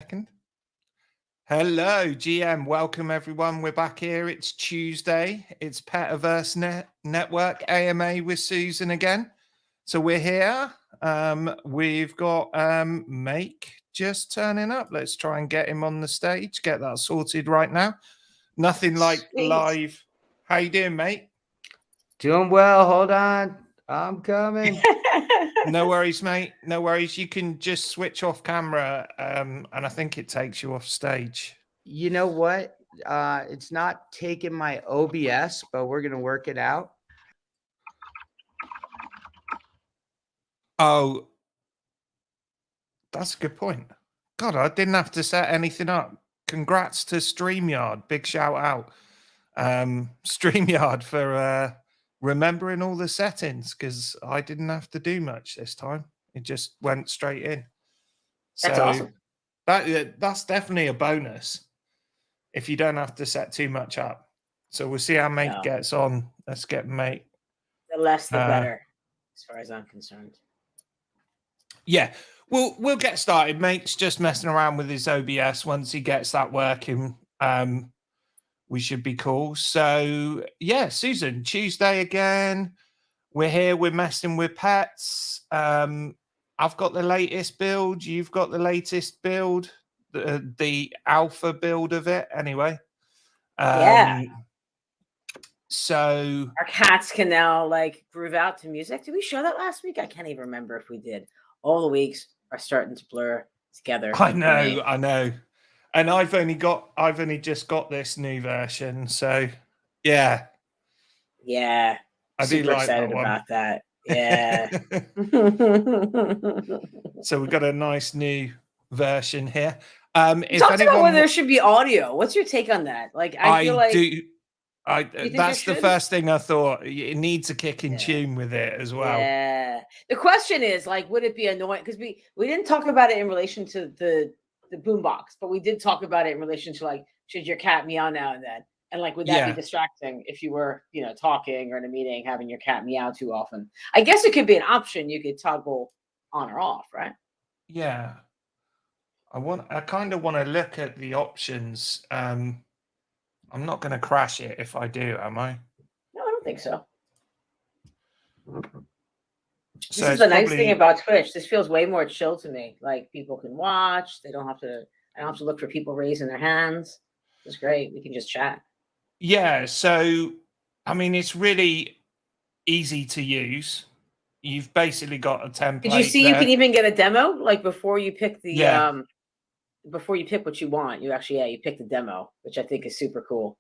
Second. Hello, GM. Welcome, everyone. We're back here. It's Tuesday. It's Petaverse Network AMA with Susan again. So we're here. We've got Make just turning up. Let's try and get him on the stage. Get that sorted right now. Nothing like Sweet. live. How you doing, mate? Doing well. Hold on. I'm coming. No worries, mate. No worries. You can just switch off camera, and I think it takes you off stage. You know what? It's not taking my OBS, but we're going to work it out. Oh, that's a good point. God, I didn't have to set anything up. Congrats to StreamYard. Big shout out. StreamYard for remembering all the settings, because I didn't have to do much this time. It just went straight in. That's awesome. That's definitely a bonus if you don't have to set too much up. So we'll see how Mate gets on. Let's get Mate. The less, the better, as far as I'm concerned. Yeah, we'll get started. Mate's just messing around with his OBS. Once he gets that working, we should be cool. So yeah, Susan, Tuesday again. We're here. We're messing with pets. I've got the latest build. You've got the latest build. The alpha build of it, anyway. Yeah. So our cats can now like groove out to music. Did we show that last week? I can't even remember if we did. All the weeks are starting to blur together. I know. And I've only just got this new version. So yeah. Yeah. I do like excited that one. about that. Yeah. So we've got a nice new version here. Talked about whether there should be audio. What's your take on that? Like, I feel like that's the first thing I thought. It needs a kick in tune with it as well. Yeah. The question is, like, would it be annoying? Because we didn't talk about it in relation to the boombox, but we did talk about it in relation to, like, should your cat meow now and then? And, like, would that be distracting if you were, talking or in a meeting, having your cat meow too often? I guess it could be an option you could toggle on or off, right? Yeah. I kind of want to look at the options. I'm not going to crash it if I do, am I? No, I don't think so. This is the nice thing about Twitch. This feels way more chill to me. Like, people can watch. I don't have to look for people raising their hands. It's great. We can just chat. Yeah. So, I mean, it's really easy to use. You've basically got a template. Did you see you can even get a demo? Like, before you pick the before you pick what you want, you actually you pick the demo, which I think is super cool.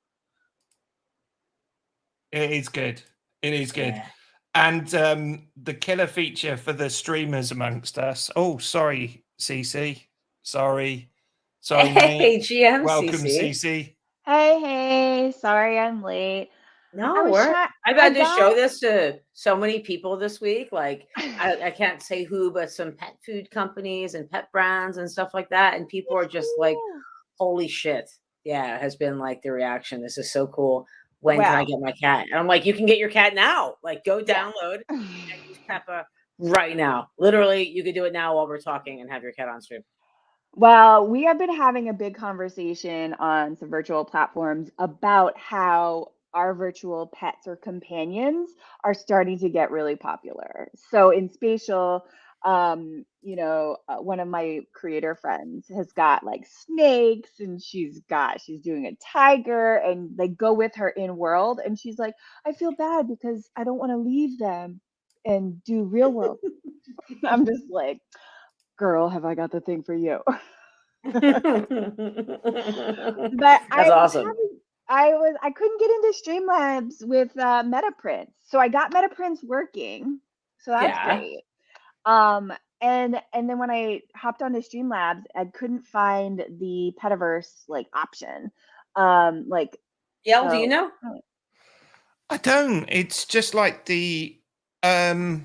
It is good. It is good. Yeah. And the killer feature for the streamers amongst us. Oh, sorry, CC. Sorry, hey, mate. GM. Welcome, CC. CC. Hey. Sorry, I'm late. No, I've had to show this to so many people this week. Like, I can't say who, but some pet food companies and pet brands and stuff like that. And people are just like, holy shit. Yeah, has been like the reaction. This is so cool. When can I get my cat? And I'm like, you can get your cat now. Like, go download and use Peppa right now. Literally, you could do it now while we're talking and have your cat on stream. Well, we have been having a big conversation on some virtual platforms about how our virtual pets or companions are starting to get really popular. So in spatial, one of my creator friends has got like snakes, and she's doing a tiger, and they go with her in world, and she's like, I feel bad because I don't want to leave them and do real world. I'm just like, girl, have I got the thing for you? But that's awesome. I couldn't get into Streamlabs with MetaPrints, so I got MetaPrints working, so that's great. And then when I hopped onto Streamlabs, I couldn't find the Petaverse option. Do you know? I don't. It's just like the so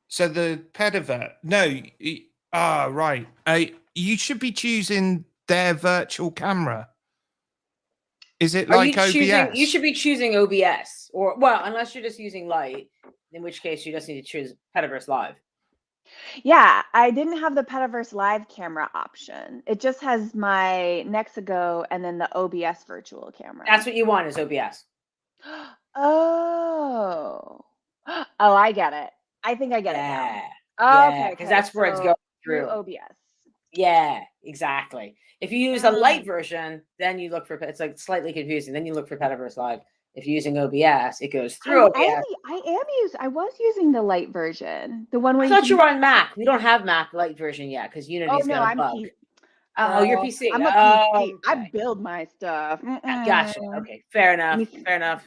the Petaverse. No, right. You should be choosing their virtual camera. Is it like OBS? You should be choosing OBS, or unless you're just using Light, in which case you just need to choose Petaverse Live. Yeah, I didn't have the Petaverse Live camera option. It just has my Nexigo and then the OBS virtual camera. That's what you want is OBS. Oh. Oh, I get it. I think I get it now. Yeah. Oh, Yeah, okay, because okay. that's where it's So going through through. OBS. Yeah, exactly. If you use a light version, then you look for, it's like slightly confusing. Then you look for Petaverse Live. If you're using OBS, it goes through OBS. I was using the light version, the one where I you thought can. you were on Mac. We don't have Mac light version yet because Oh Unity's no, got a I'm bug. PC. Oh, you're Girl, PC. I'm a PC. I Okay. build my stuff. Gotcha. Okay. Fair enough. me- Fair enough.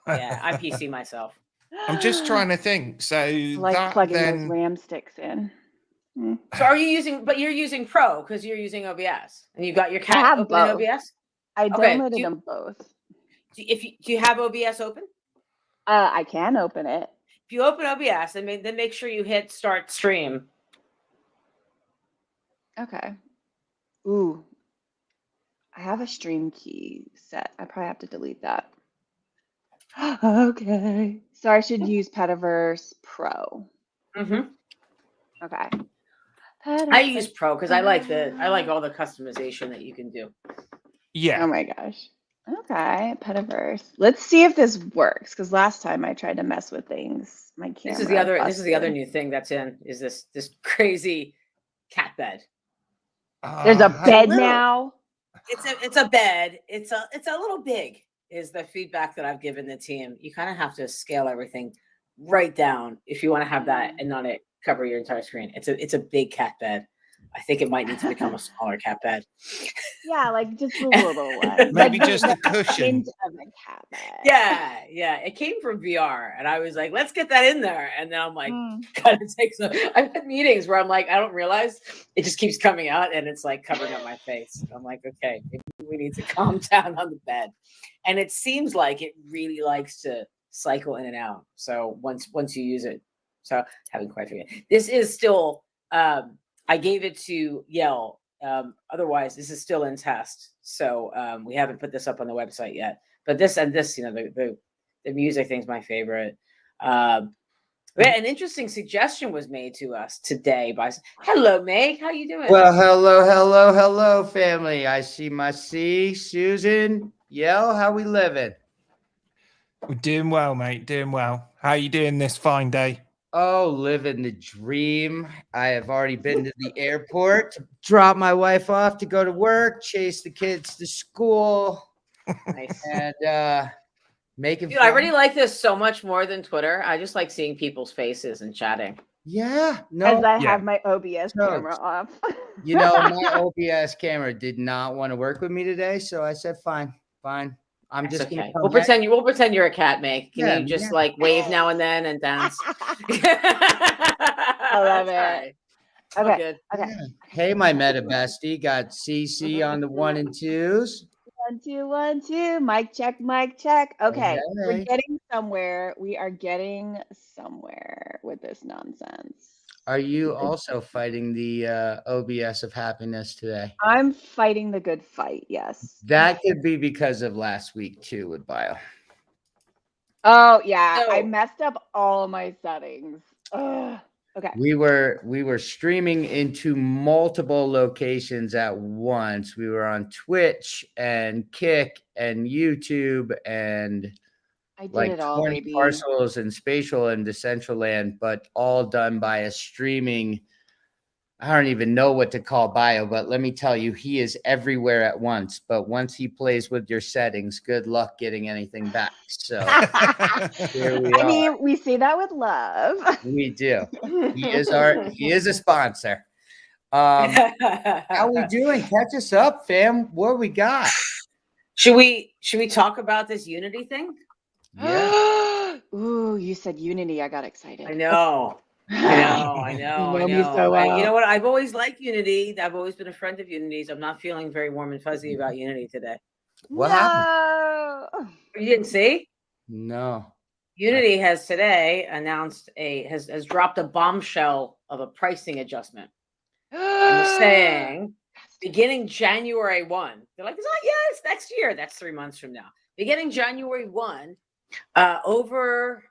Yeah, I'm PC myself. I'm just trying to think. So I like that plugging those then RAM sticks in. So are you using, but you're using Pro because you're using OBS and you got your I cat have open in both. OBS? I Okay, downloaded do you- them both. Do you have OBS open? I can open it. If you open OBS, then make sure you hit start stream. Okay. Ooh. I have a stream key set. I probably have to delete that. Okay. So I should use Petaverse Pro. Mm-hmm. Okay. I use Pro because I like all the customization that you can do. yeah. Oh my gosh. Okay, Petaverse. Let's see if this works because last time I tried to mess with things, my camera. This is the other busted. new thing that's in is this crazy cat bed. There's a bed little- now. It's a bed. It's a little big is the feedback that I've given the team. You kind of have to scale everything right down if you want to have that and not it cover your entire screen. It's a big cat bed. I think it might need to become a smaller cat bed. Yeah, like just a little one. Maybe Like just a the cushion. hint of a cat bed. Yeah. It came from VR, and I was like, let's get that in there. And then I'm like, Mm. kind of takes. I've had meetings where I'm like, I don't realize it just keeps coming out, and it's like covering up my face. I'm like, okay, maybe we need to calm down on the bed. And it seems like it really likes to cycle in and out. So once you use it, so haven't quite figured. This is still. I gave it to Yell. Otherwise, this is still in test. So we haven't put this up on the website yet. But this, the music thing's my favorite. An interesting suggestion was made to us today by hello, Meg. How you doing? Well, hello, family. I see my Susan. Yo, how we living? We're doing well, mate. Doing well. How you doing this fine day? Oh, living the dream. I have already been to the airport, drop my wife off to go to work, chase the kids to school, Nice. and making Dude, I really like this so much more than Twitter. I just like seeing people's faces and chatting. Yeah, no, As I Yeah. have my OBS No. camera off. you know, my OBS camera did not want to work with me today, so I said, fine. I'm That's just okay. gonna We'll pretend you're a cat, Meg. Can Yeah, you just yeah. like wave now and then and dance? I love it. Okay. Okay. Good. Okay. Yeah. Hey, my meta bestie, got CC on the 1 and 2s. 1, 2, 1, 2. Mic check, mic check. Okay. We're Okay. getting somewhere. We are getting somewhere with this nonsense. Are you also fighting the OBS of happiness today? I'm fighting the good fight. Yes. That could be because of last week too with bio. Oh yeah, I So- messed up all my settings. Ugh. Okay. We were streaming into multiple locations at once. We were on Twitch and Kick and YouTube and I did like it all, 20 baby. parcels and Spatial and Decentraland, but all done by a streaming. I don't even know what to call bio, but let me tell you, he is everywhere at once. But once he plays with your settings, good luck getting anything back. So here we I are. mean, we say that with love. We do. He is a sponsor. How we doing? Catch us up, fam. What we got? Should we talk about this Unity thing? Yeah. Ooh, you said Unity. I got excited. I know. I You know. know me so well. You know what? I've always liked Unity. I've always been a friend of Unity's. I'm not feeling very warm and fuzzy about Unity today. What happened? No. You didn't see? No. Unity has today announced has dropped a bombshell of a pricing adjustment. And they're saying beginning January 1. They're like, it's next year. That's 3 months from now. Beginning January 1, over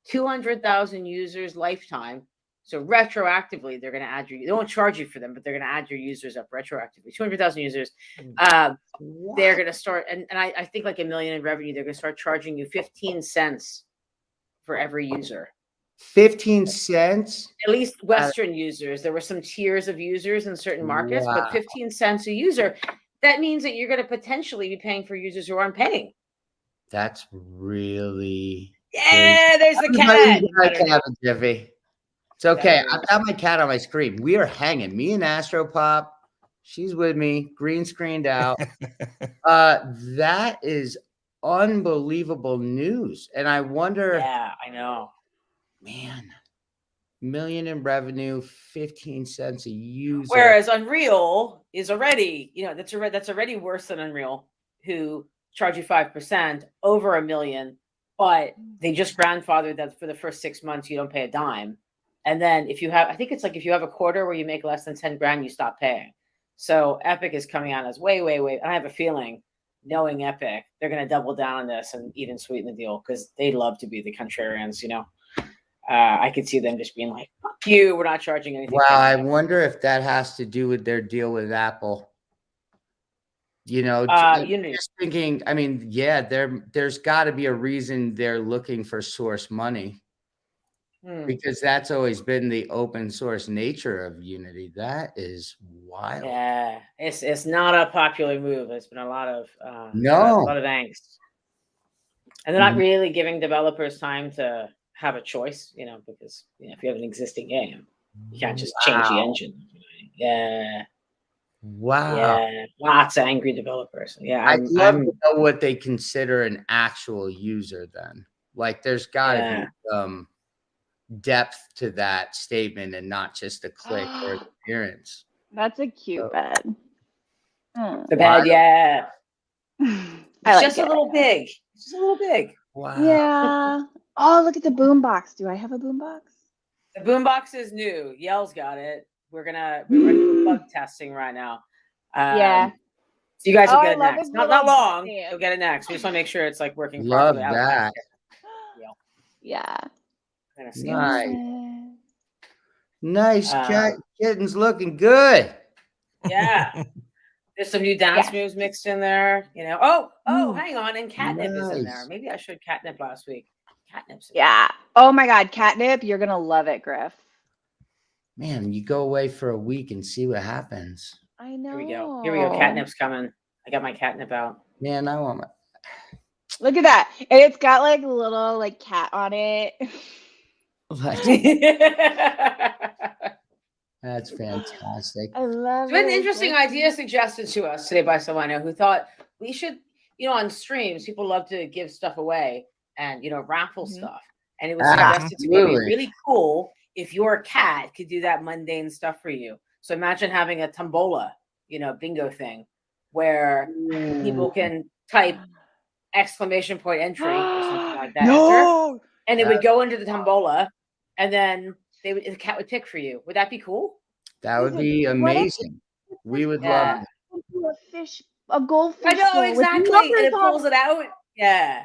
200,000 users lifetime So retroactively, they're going to add they won't charge you for them, but they're going to add your users up retroactively. 200,000 users. They're going to start, and I think like $1 million in revenue, they're going to start charging you 15 cents for every user. 15 cents? At least Western users. There were some tiers of users in certain markets, but 15 cents a user. That means that you're going to potentially be paying for users who aren't paying. That's really yeah. There's the cat. Jiffy. It's okay. I've got my cat on my screen. We are hanging. Me and Astropop. She's with me. Green screened out. That is unbelievable news. And I wonder. Yeah, I know. Man, $1 million in revenue, 15 cents a user. Whereas Unreal is already, that's already worse than Unreal, who charge you 5% over $1 million, but they just grandfathered that for the first 6 months you don't pay a dime. And then if you have, I think it's like if you have a quarter where you make less than 10 grand, you stop paying. So Epic is coming out as way. I have a feeling, knowing Epic, they're going to double down on this and even sweeten the deal because they love to be the contrarians, I could see them just being like, fuck you, we're not charging anything. Wow, I wonder if that has to do with their deal with Apple. Just thinking, I mean, yeah, there's got to be a reason they're looking for source money. Because that's always been the open source nature of Unity. That is wild. Yeah, it's not a popular move. It's been a lot of a lot of angst, and they're not really giving developers time to have a choice. Because if you have an existing game, you can't just change the engine. Yeah. Wow. Yeah, lots of angry developers. Yeah, I'd love to know what they consider an actual user. Then, like, there's got to be depth to that statement and not just a click or appearance. That's a cute bed. The bed, yeah. It's just it. a little big. It's just a little big. Wow. Yeah. Oh, look at the boombox. Do I have a boombox? The boombox is new. Yell's got it. We're bug testing right now. Yeah. So you guys will get it next. Not long. You'll get it next. We just want to make sure it's like working properly. Love that. Yeah. Nice. Kitten's looking good. Yeah. There's some new dance moves mixed in there. Oh, hang on. And catnip is in there. Maybe I showed catnip last week. Catnip's in there. Oh my God. Catnip. You're going to love it, Griff. Man, you go away for a week and see what happens. I know. Here we go. Catnip's coming. I got my catnip out. Man, I want my. Look at that. And it's got like a little like cat on it. That's fantastic. I love it. It's been an interesting idea suggested to us today by someone who thought we should, on streams, people love to give stuff away and, raffle stuff. And it was suggested to me it'd be really cool if your cat could do that mundane stuff for you. So imagine having a tombola, bingo thing where people can type ! Entry or something like that. No! And it would go into the tombola and then the cat would pick for you. Would that be cool? That would be amazing. We would love it. A goldfish. I know, exactly. And it pulls it out. Yeah.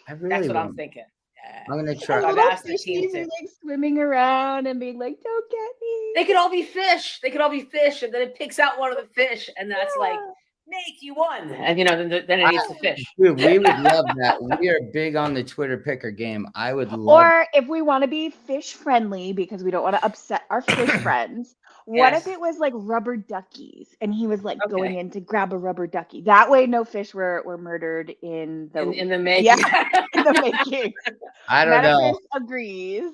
That's what I'm thinking. Yeah. I'm going to try. I've asked the team to. Like swimming around and being like, don't get me. They could all be fish. And then it picks out one of the fish. And that's like, make you won. And then it eats the fish. Dude, we would love that. We are big on the Twitter picker game. I would love. Or if we want to be fish friendly because we don't want to upset our fish friends, what if it was like rubber duckies and he was like going in to grab a rubber ducky? That way, no fish were murdered in the making. Yeah, in the making. I don't know. Agrees.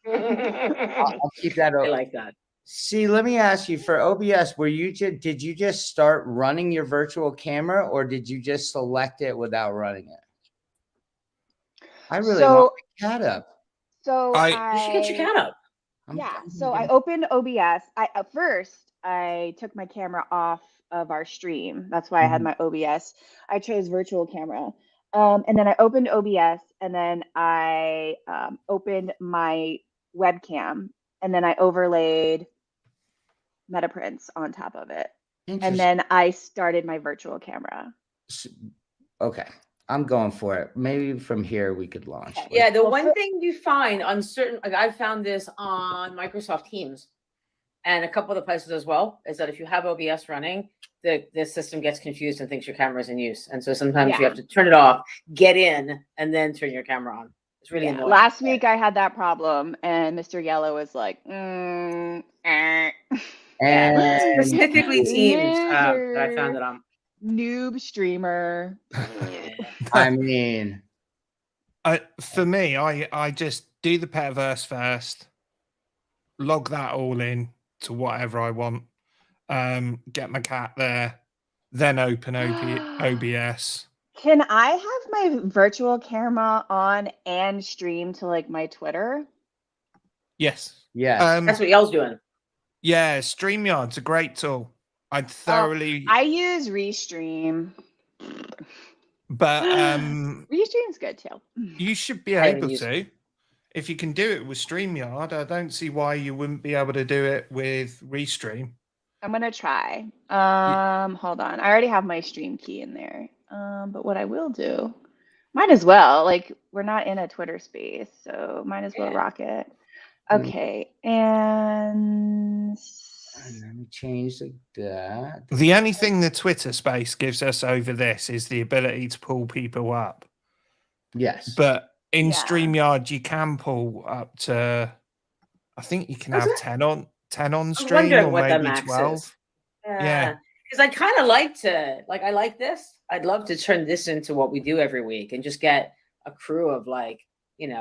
I'll keep that open. I like that. See, let me ask you, for OBS, did you just start running your virtual camera or did you just select it without running it? I really want my cat up. So you should get your cat up. So I opened OBS. At first I took my camera off of our stream. That's why I had my OBS. I chose virtual camera. And then I opened OBS and then I opened my webcam and then I overlaid MetaPrints on top of it. And then I started my virtual camera. Okay. I'm going for it. Maybe from here we could launch. Yeah, the one thing you find on certain, like I found this on Microsoft Teams and a couple of the places as well, is that if you have OBS running, the system gets confused and thinks your camera's in use. And so sometimes you have to turn it off, get in, and then turn your camera on. It's really annoying. Last week I had that problem, and Mr. Yellow was like, And specifically Teams that I found it on. Noob streamer. I mean, for me, I just do the Petaverse first, log that all in to whatever I want, get my cat there, then open OBS. Can I have my virtual camera on and stream to like my Twitter? Yes. yeah. That's what y'all's doing. Yeah, StreamYard's a great tool. I'd thoroughly. I use Restream. But Restream's good too. you should be able to. If you can do it with StreamYard, I don't see why you wouldn't be able to do it with Restream. I'm gonna try. Hold on. I already have my stream key in there. But what I will do, might as well. Like, we're not in a Twitter space, so might as well rock it. Okay, and let me change that. The only thing the Twitter space gives us over this is the ability to pull people up. Yes. But in StreamYard, you can pull up to, I think you can have 10 on stream or maybe 12. Yeah. Because I kind of like to, like, I like this. I'd love to turn this into what we do every week and just get a crew of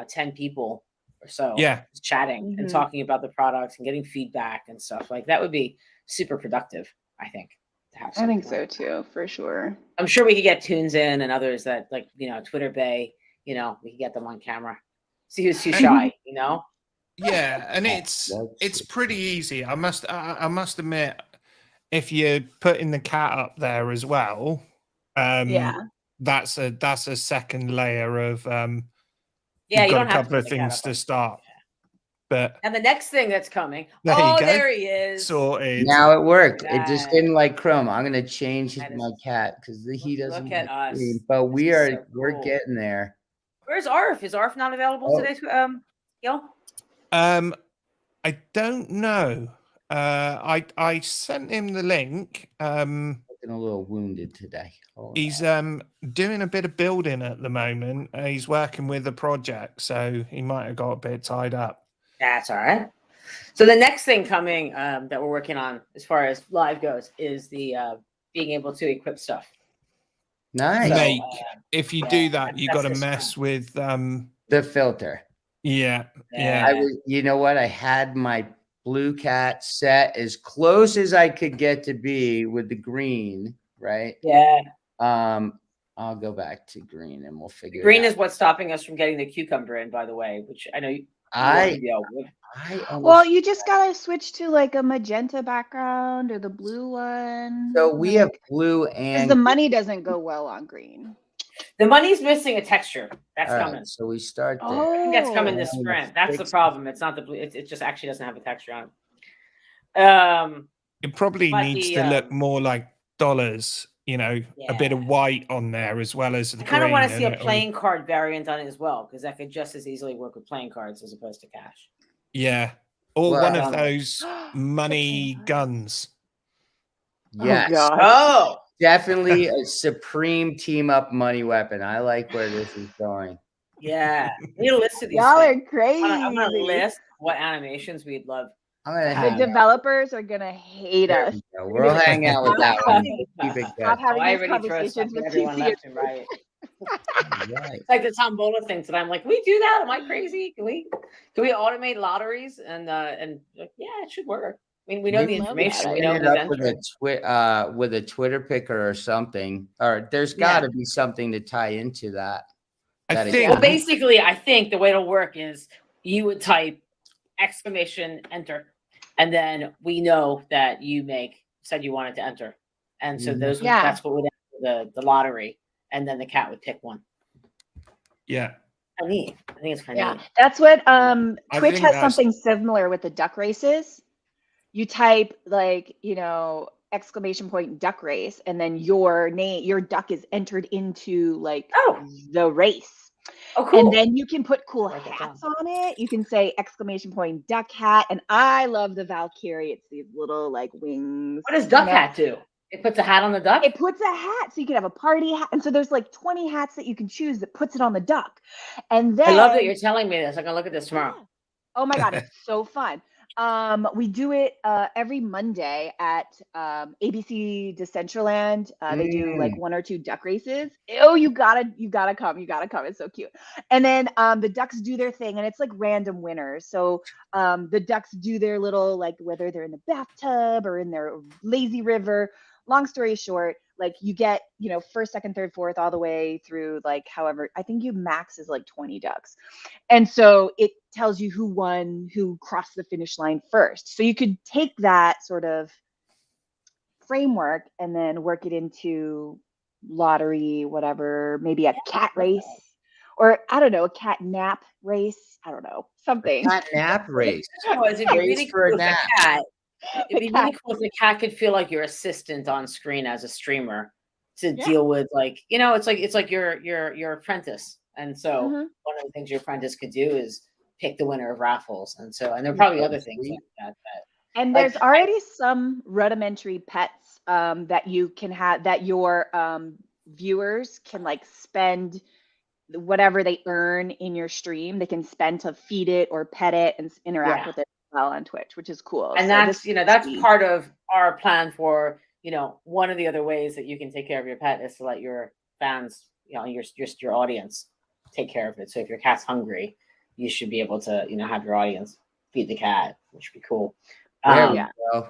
10 people or so. Yeah. Just chatting and talking about the products and getting feedback and stuff. Like, that would be super productive, I think. I think so too, for sure. I'm sure we could get Tunes in and others that, like, Twitter Bay, we could get them on camera. See who's too shy, Yeah, and it's pretty easy. I must admit, if you put in the cat up there as well, that's a second layer of you've got a couple of things to start. But and the next thing that's coming, there he is. Sorted. Now it worked. It just didn't like Chrome. I'm gonna change my cat because he doesn't. Look at us. But we're getting there. Where's Arf? Is Arf not available today? Yo. I don't know. I sent him the link. Looking a little wounded today. He's doing a bit of building at the moment. He's working with a project, so he might have got a bit tied up. That's all right. So the next thing coming that we're working on, as far as live goes, is the being able to equip stuff. Nice. Mate, if you do that, you got to mess with the filter. Yeah. You know what? I had my blue cat set as close as I could get to be with the green, right? Yeah. I'll go back to green and we'll figure green it out. Is what's stopping us from getting the cucumber in, by the way, which I know you well, you just gotta switch to like a magenta background or the blue one. So we have blue and the money doesn't go well on green. The money's missing a texture. That's coming. Right, so we start there. I think that's coming this sprint. That's the problem. It's not the blue. It just actually doesn't have a texture on it. It probably needs to look more like dollars. A bit of white on there as well as the green. I kind of want to see a playing card variant on it as well, because that could just as easily work with playing cards as opposed to cash. Yeah. Or one of those money guns. Yes. Definitely a supreme team up money weapon. I like where this is going. Yeah. We need a list of these. Y'all are crazy. I'm going to list what animations we'd love. The developers are going to hate us. We'll hang out with that one. Keep it good. Stop having these conversations with everyone left and right. It's like the Tombola thing today. I'm like, can we do that? Am I crazy? Can we automate lotteries? And yeah, it should work. I mean, we know the information. We know the with a Twitter picker or something, or there's got to be something to tie into that. Well, basically, I think the way it'll work is you would type exclamation enter, and then we know that you said you wanted to enter, and so that's what would enter the lottery, and then the cat would pick one. Yeah. I think it's kind of neat. That's what Twitch has something similar with the duck races. You type ! Duck race, and then your duck is entered into like Oh. the race. Oh, cool. And then you can put cool Write that hats down. on it. You can say ! Duck hat. And I love the Valkyrie. It's these little like wings. What does duck hat do? It puts a hat on the duck? It puts a hat, so you can have a party hat. And so there's like 20 hats that you can choose that puts it on the duck. And then I love that you're telling me this. I'm gonna look at this tomorrow. Yeah. Oh my God, it's so fun. We do it every Monday at ABC Decentraland. They do like 1 or 2 duck races. Oh, you gotta come. You gotta come. It's so cute. And then the ducks do their thing, and it's like random winners. So the ducks do their little, like, whether they're in the bathtub or in their lazy river. Long story short, like, you get, first, second, third, fourth, all the way through, like, however, I think you max is like 20 ducks. And so it tells you who won, who crossed the finish line first. So you could take that sort of framework and then work it into lottery, whatever, maybe a cat race, or I don't know, a cat nap race. I don't know, something. Cat nap race. It'd be really for a cool if nap. a cat. It'd be really cool if the cat could feel like your assistant on screen as a streamer to deal with, like, it's like your apprentice. And so one of the things your apprentice could do is pick the winner of raffles. And there are probably other things like that. And there's already some rudimentary pets that you can have, that your viewers can like spend whatever they earn in your stream. They can spend to feed it or pet it and interact with it well on Twitch, which is cool. And so that's part of our plan for, one of the other ways that you can take care of your pet is to let your fans, your audience take care of it. So if your cat's hungry, you should be able to, have your audience feed the cat, which would be cool. There we go.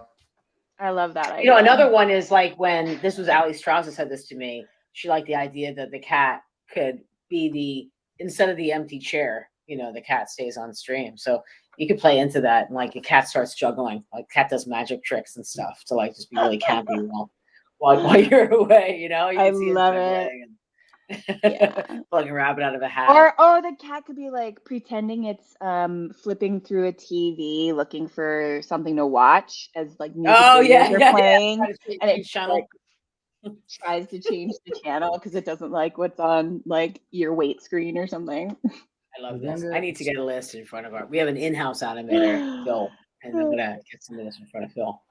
I love that idea. Another one is like when this was Ali Strauss who said this to me. She liked the idea that the cat could be instead of the empty chair, the cat stays on stream. So you could play into that, and like the cat starts juggling, like cat does magic tricks and stuff to like just be really campy while you're away. You can see love it. Pulling a rabbit out of a hat. Or the cat could be like pretending it's flipping through a TV looking for something to watch as like music videos are playing, and it tries to change the channel because it doesn't like what's on like your wait screen or something. I love this. I need to get a list in front of we have an in-house animator, Phil, and I'm gonna get some of this in front of Phil.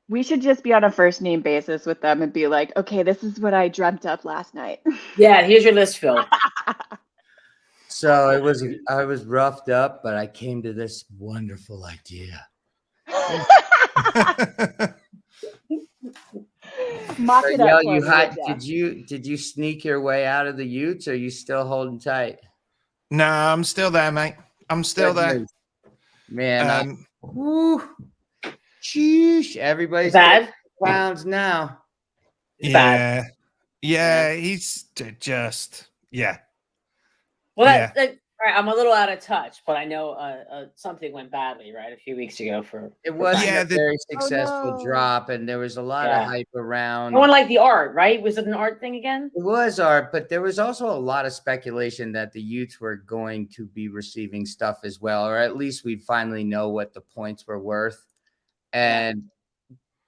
We should just be on a first name basis with them and be like, okay, this is what I dreamt up last night. Yeah, here's your list, Phil. So I was roughed up, but I came to this wonderful idea. Mock it up. Did you sneak your way out of the Utes? Or are you still holding tight? No, I'm still there, mate. I'm still there. Man, sheesh, everybody's bad clowns now. It's bad. Yeah, he's just Well, all right, I'm a little out of touch, but I know something went badly, right, a few weeks ago. It was a very successful drop, and there was a lot of hype around. No one liked the art, right? Was it an art thing again? It was art, but there was also a lot of speculation that the Utes were going to be receiving stuff as well, or at least we'd finally know what the points were worth. And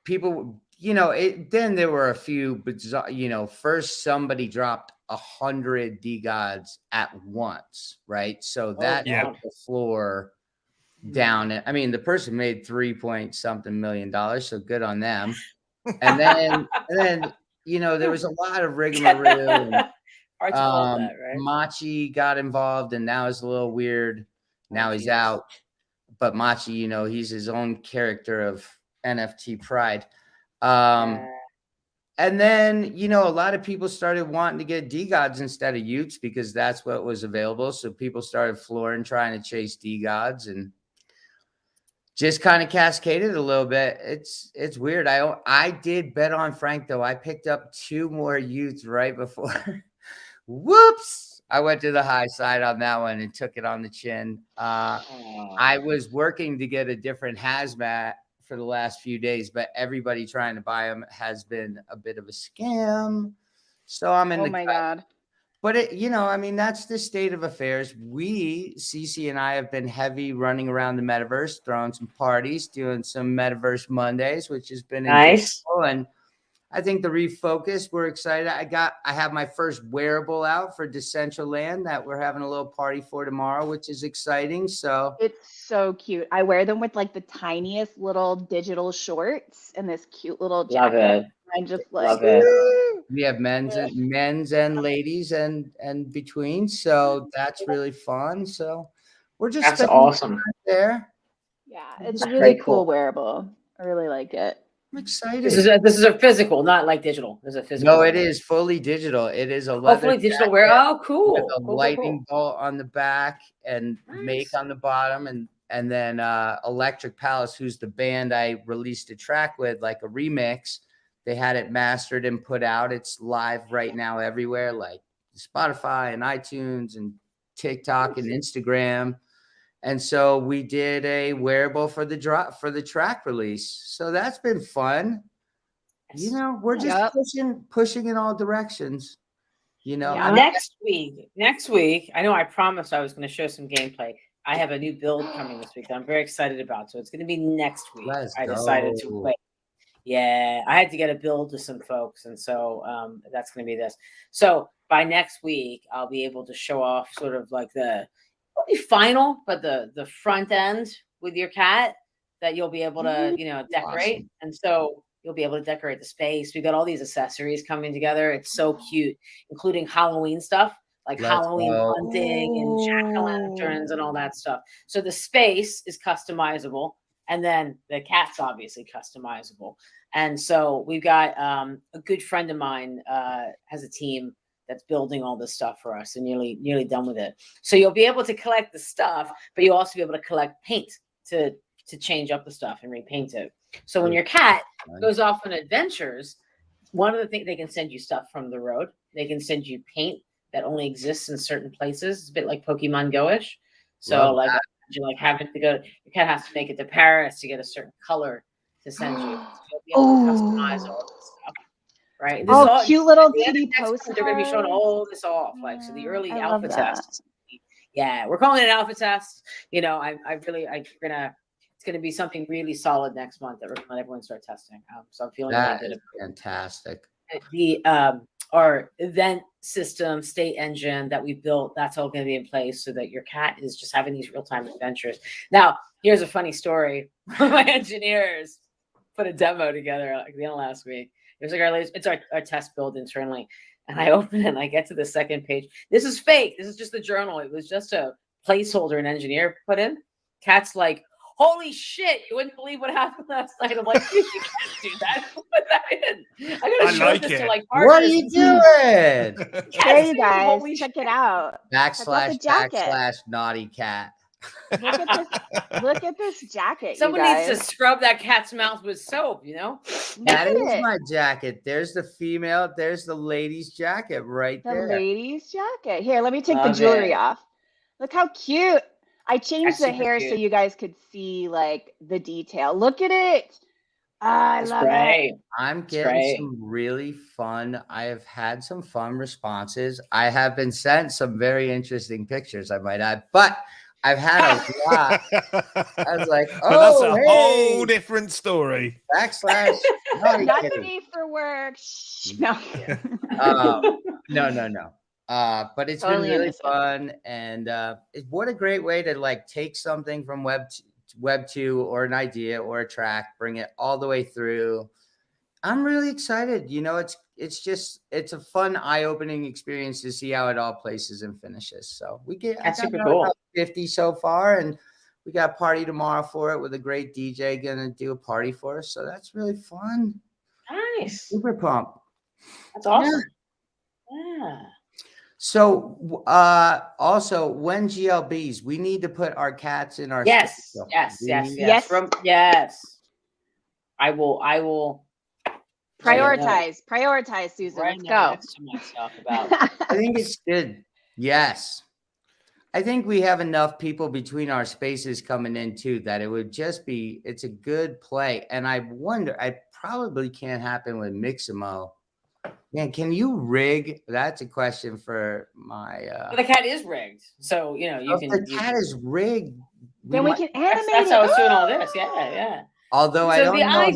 people, then there were a few, but first somebody dropped 100 DGods at once, right? So that put the floor down. I mean, the person made $3.something million, so good on them. And then there was a lot of rigmarole. Hard to call that, right? Machi got involved, and now it's a little weird. Now he's out. But Machi, he's his own character of NFT pride. And then, a lot of people started wanting to get DGods instead of Utes because that's what was available. So people started flooring, trying to chase DGods, and just kind of cascaded a little bit. It's weird. I did bet on Frank, though. I picked up 2 more Utes right before. Whoops. I went to the high side on that one and took it on the chin. I was working to get a different hazmat for the last few days, but everybody trying to buy them has been a bit of a scam. So I'm in God. But I mean, that's the state of affairs. Cece and I have been heavy running around the metaverse, throwing some parties, doing some Metaverse Mondays, which has been Nice. enjoyable. And I think the refocus, we're excited. I have my first wearable out for Decentraland that we're having a little party for tomorrow, which is exciting. So It's so cute. I wear them with like the tiniest little digital shorts and this cute little Love jacket. it. I'm just Love like, it. we have men's and ladies and between. So that's really fun. So we're just That's spending awesome. time there. yeah, it's That's a really very cool cool. wearable. I really like it. I'm excited. This is a physical, not like digital. This is a physical. No, it is fully digital. It is a leather Hopefully digital wear. Oh, cool. with a Cool, lightning cool. bolt on the back and Make on the bottom, and then Electric Palace, who's the band I released a track with, like a remix. They had it mastered and put out. It's live right now everywhere, like Spotify and iTunes and TikTok and Instagram. And so we did a wearable for the track release. So that's been fun. We're just pushing in all directions. Yeah. Next week, I know I promised I was going to show some gameplay. I have a new build coming this week that I'm very excited about. So it's going to be next week. I decided to wait. Yeah, I had to get a build to some folks. And so that's going to be this. So by next week, I'll be able to show off sort of like the final, but the front end with your cat that you'll be able to, decorate. Awesome. And so you'll be able to decorate the space. We got all these accessories coming together. It's so cute, including Halloween stuff, like Halloween bunting and jack-o'-lanterns and all that stuff. So the space is customizable, and then the cat's obviously customizable. And so we've got a good friend of mine has a team that's building all this stuff for us and nearly done with it. So you'll be able to collect the stuff, but you'll also be able to collect paint to change up the stuff and repaint it. So when your cat goes off on adventures, one of the things, they can send you stuff from the road. They can send you paint that only exists in certain places. It's a bit like Pokemon Go-ish. So like having to go, your cat has to make it to Paris to get a certain color to send you. So you'll be able to customize all this stuff. Right. This is all, cute little kitty postcards. They're going to be showing all this off. Like, so the early I alpha love that. tests. Yeah, we're calling it an alpha test. It's going to be something really solid next month that we're going to let everyone start testing. So I'm feeling that really is fantastic. The our event system, state engine that we built, that's all going to be in place so that your cat is just having these real-time adventures. Now, here's a funny story. My engineers put a demo together like the end of last week. It was like it's our test build internally. And I open it and I get to the second page. This is fake. This is just the journal. It was just a placeholder an engineer put in. Cat's like, holy shit, you wouldn't believe what happened last night. I'm like, dude, you can't do that. Put that in. I gotta show this to like partners. What are you doing? Hey, you guys, check it out. / naughty cat. Look at this jacket. Someone needs to scrub that cat's mouth with soap, That is my jacket. There's the female, there's the lady's jacket right there. The lady's jacket. Here, let me take the jewelry off. Look how cute. I changed the hair so you guys could see like the detail. Look at it. I love it. I'm getting some really fun. I have had some fun responses. I have been sent some very interesting pictures, I might add, but I've had a lot. I was like, oh, that's a whole different story. / Not to be for work. No. No. But it's been really fun, and what a great way to like take something from Web 2 or an idea or a track, bring it all the way through. I'm really excited. It's a fun, eye-opening experience to see how it all places and finishes. So that's super cool. About 50 so far, and we got a party tomorrow for it with a great DJ gonna do a party for us. So that's really fun. Nice. Super pumped. That's awesome. Yeah. So also when GLBs, we need to put our cats in our yes. I will prioritize, Susan. Right, let's go. I think it's good. Yes. I think we have enough people between our spaces coming in too that it would just be, it's a good play. And I wonder, I probably can't happen with Mixamo. Man, can you rig? That's a question for my. But the cat is rigged, so you know you If can. the cat is rigged, Then we can animate That's it. how it's doing all this. Yeah. Although I So don't know how.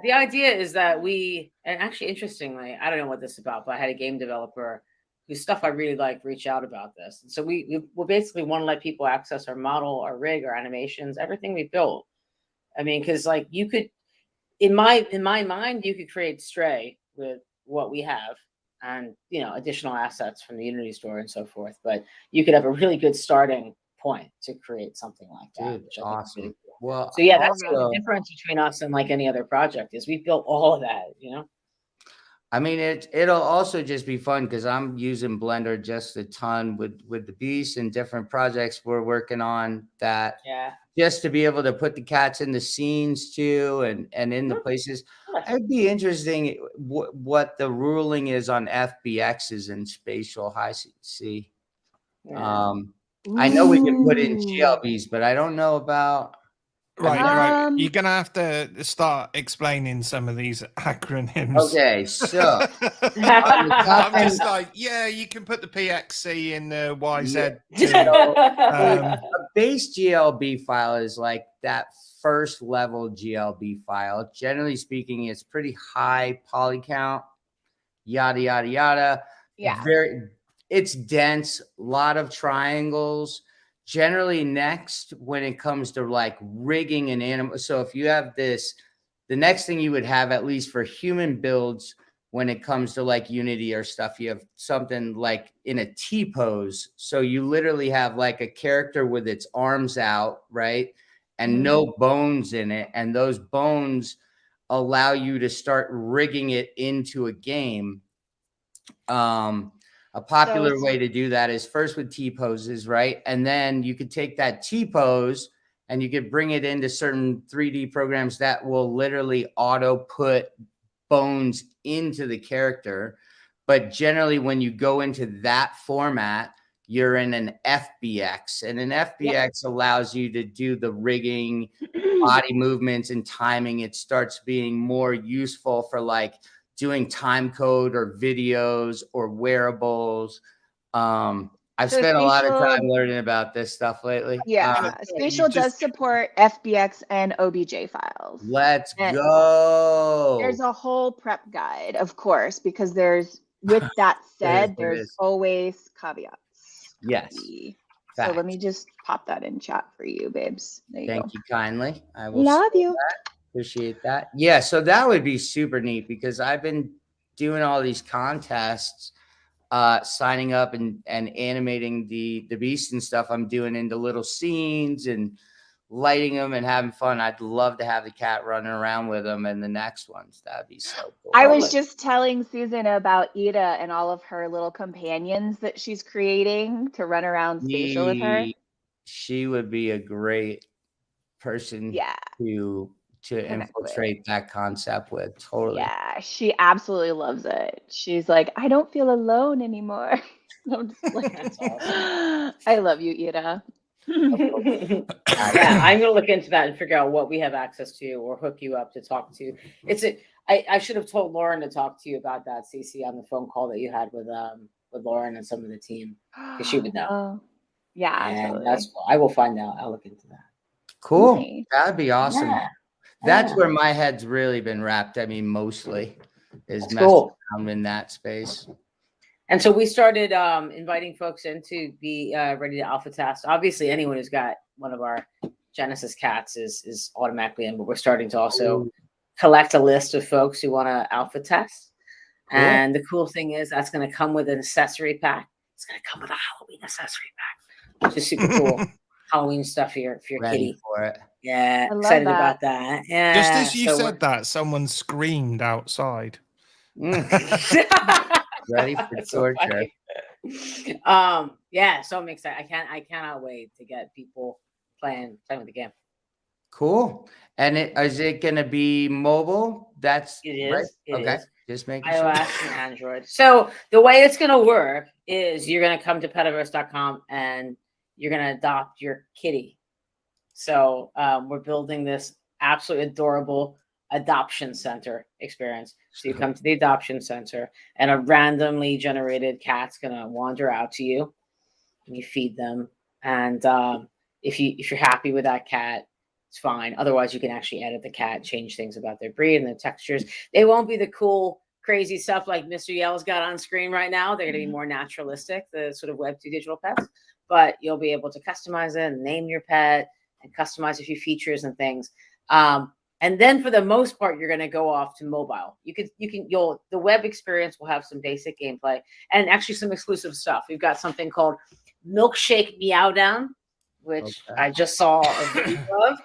the idea is that and actually interestingly, I don't know what this is about, but I had a game developer whose stuff I really like reach out about this. And so we basically want to let people access our model, our rig, our animations, everything we built. I mean, because like you could, in my mind, you could create Stray with what we have and you know additional assets from the Unity store and so forth. But you could have a really good starting point to create something like that, Dude, which I think is really cool. Well, So yeah, that's also, the difference between us and like any other project is we built all of that, you know. I mean, it'll also just be fun because I'm using Blender just a ton with the Beast and different projects we're working on that. Yeah. Just to be able to put the cats in the scenes too, and in the places. It'd be interesting what the ruling is on FBXs and spatial high C. Yeah. I know we can put in GLBs, but I don't know about. Right. You're gonna have to start explaining some of these acronyms. Okay, so I'm just like, yeah, you can put the PXC in the YZ. A base GLB file is like that first level GLB file. Generally speaking, it's pretty high poly count, yada yada yada. Yeah. It's dense, a lot of triangles. Generally, next when it comes to like rigging an animal. So if you have this, the next thing you would have, at least for human builds, when it comes to like Unity or stuff, you have something like in a T pose. So you literally have like a character with its arms out, right? And no bones in it. And those bones allow you to start rigging it into a game. A popular way to do that is first with T poses, right? And then you could take that T pose and you could bring it into certain 3D programs that will literally auto put bones into the character. But generally, when you go into that format, you're in an FBX, and an FBX allows you to do the rigging, body movements, and timing. It starts being more useful for like doing time code or videos or wearables. I've spent a lot of time learning about this stuff lately. Yeah, Spatial does support FBX and OBJ files. Let's go. There's a whole prep guide, of course, because with that said, there's always caveats. Yes. So let me just pop that in chat for you, babes. There you go. Thank you kindly. I will love you. Appreciate that. Yeah, so that would be super neat because I've been doing all these contests, signing up and animating the beast and stuff. I'm doing into little scenes and lighting them and having fun. I'd love to have the cat running around with them in the next ones. That'd be so cool. I was just telling Susan about Ida and all of her little companions that she's creating to run around Spatial with her. She would be a great person to infiltrate that concept with. Totally. Yeah, she absolutely loves it. She's like, I don't feel alone anymore. I'm just like, that's awesome. I love you, Ida. Yeah, I'm gonna look into that and figure out what we have access to or hook you up to talk to. I should have told Lauren to talk to you about that, CC, on the phone call that you had with Lauren and some of the team, because she would know. Yeah, totally. I will find out. I'll look into that. Cool. That'd be awesome. Yeah. That's where my head's really been wrapped. I mean, mostly is messing around in that space. And so we started inviting folks in to be ready to alpha test. Obviously, anyone who's got one of our Genesis cats is automatically in, but we're starting to also collect a list of folks who want to alpha test. Cool. And the cool thing is that's going to come with an accessory pack. It's going to come with a Halloween accessory pack, which is super cool. Halloween stuff for your kitty. For it. Yeah, excited about that. Yeah. Just as you said that, someone screamed outside. Ready for torture. Yeah, so I'm excited. I cannot wait to get people playing with the game. Cool. And is it going to be mobile? It is. Right? It is. Just making iOS and Android. So the way it's going to work is you're going to come to petaverse.com and you're going to adopt your kitty. So we're building this absolutely adorable adoption center experience. So you come to the adoption center, and a randomly generated cat's gonna wander out to you, and you feed them. And if you're happy with that cat, it's fine. Otherwise, you can actually edit the cat, change things about their breed and the textures. They won't be the cool, crazy stuff like Mr. Yell's got on screen right now. They're going to be more naturalistic, the sort of Web2 digital pets. But you'll be able to customize it and name your pet and customize a few features and things. And then for the most part, you're going to go off to mobile. The web experience will have some basic gameplay and actually some exclusive stuff. We've got something called Milkshake Meow Down, which I just saw a video of.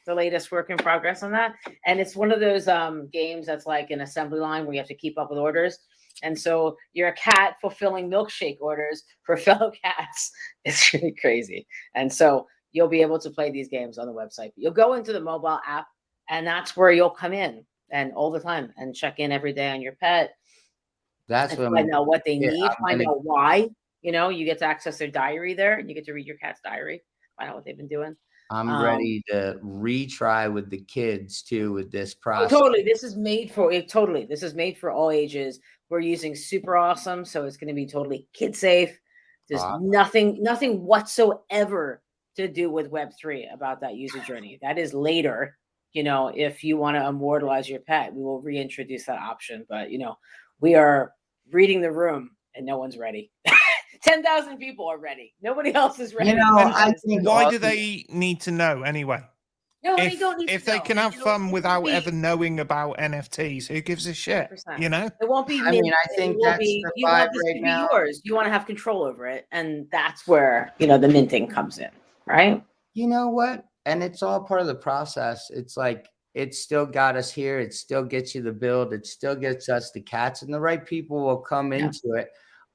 The latest work in progress on that. And it's one of those games that's like an assembly line where you have to keep up with orders. And so you're a cat fulfilling milkshake orders for fellow cats. It's really crazy. And so you'll be able to play these games on the website. You'll go into the mobile app, and that's where you'll come in and all the time and check in every day on your pet. That's when find out what they need, find out why. You get to access their diary there, and you get to read your cat's diary, find out what they've been doing. I'm ready to retry with the kids too with this process. Totally. This is made for all ages. We're using super awesome, so it's going to be totally kid safe. There's nothing whatsoever to do with Web3 about that user journey. That is later. If you want to immortalize your pet, we will reintroduce that option. But we are reading the room, and no one's ready. 10,000 people are ready. Nobody else is ready. I think why do they need to know anyway? No, they don't need to know. If they can have fun without ever knowing about NFTs, who gives a shit? 100%. It won't be. I think that's the vibe right now. Yours. You want to have control over it, and that's where the minting comes in, right? You know what? And it's all part of the process. It's like it still got us here. It still gets you the build. It still gets us the cats, and the right people will come into it.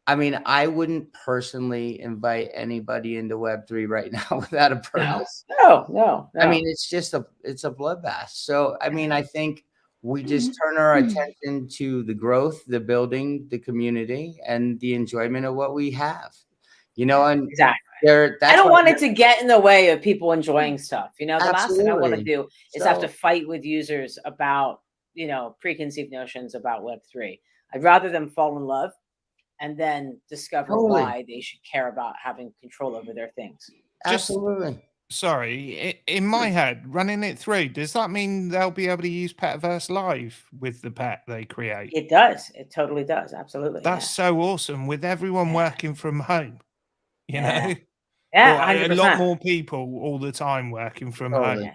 I mean, I wouldn't personally invite anybody into Web3 right now without a purpose. No. I mean, it's a bloodbath. So, I mean, I think we just turn our attention to the growth, the building, the community, and the enjoyment of what we have. And exactly. I don't want it to get in the way of people enjoying stuff. The last thing I want to do is have to fight with users about, preconceived notions about Web3. I'd rather them fall in love and then discover why they should care about having control over their things. Absolutely. Sorry, in my head, running it through, does that mean they'll be able to use Petaverse Live with the pet they create? It does. It totally does. Absolutely. That's so awesome with everyone working from home, Yeah, a lot more people all the time working from home.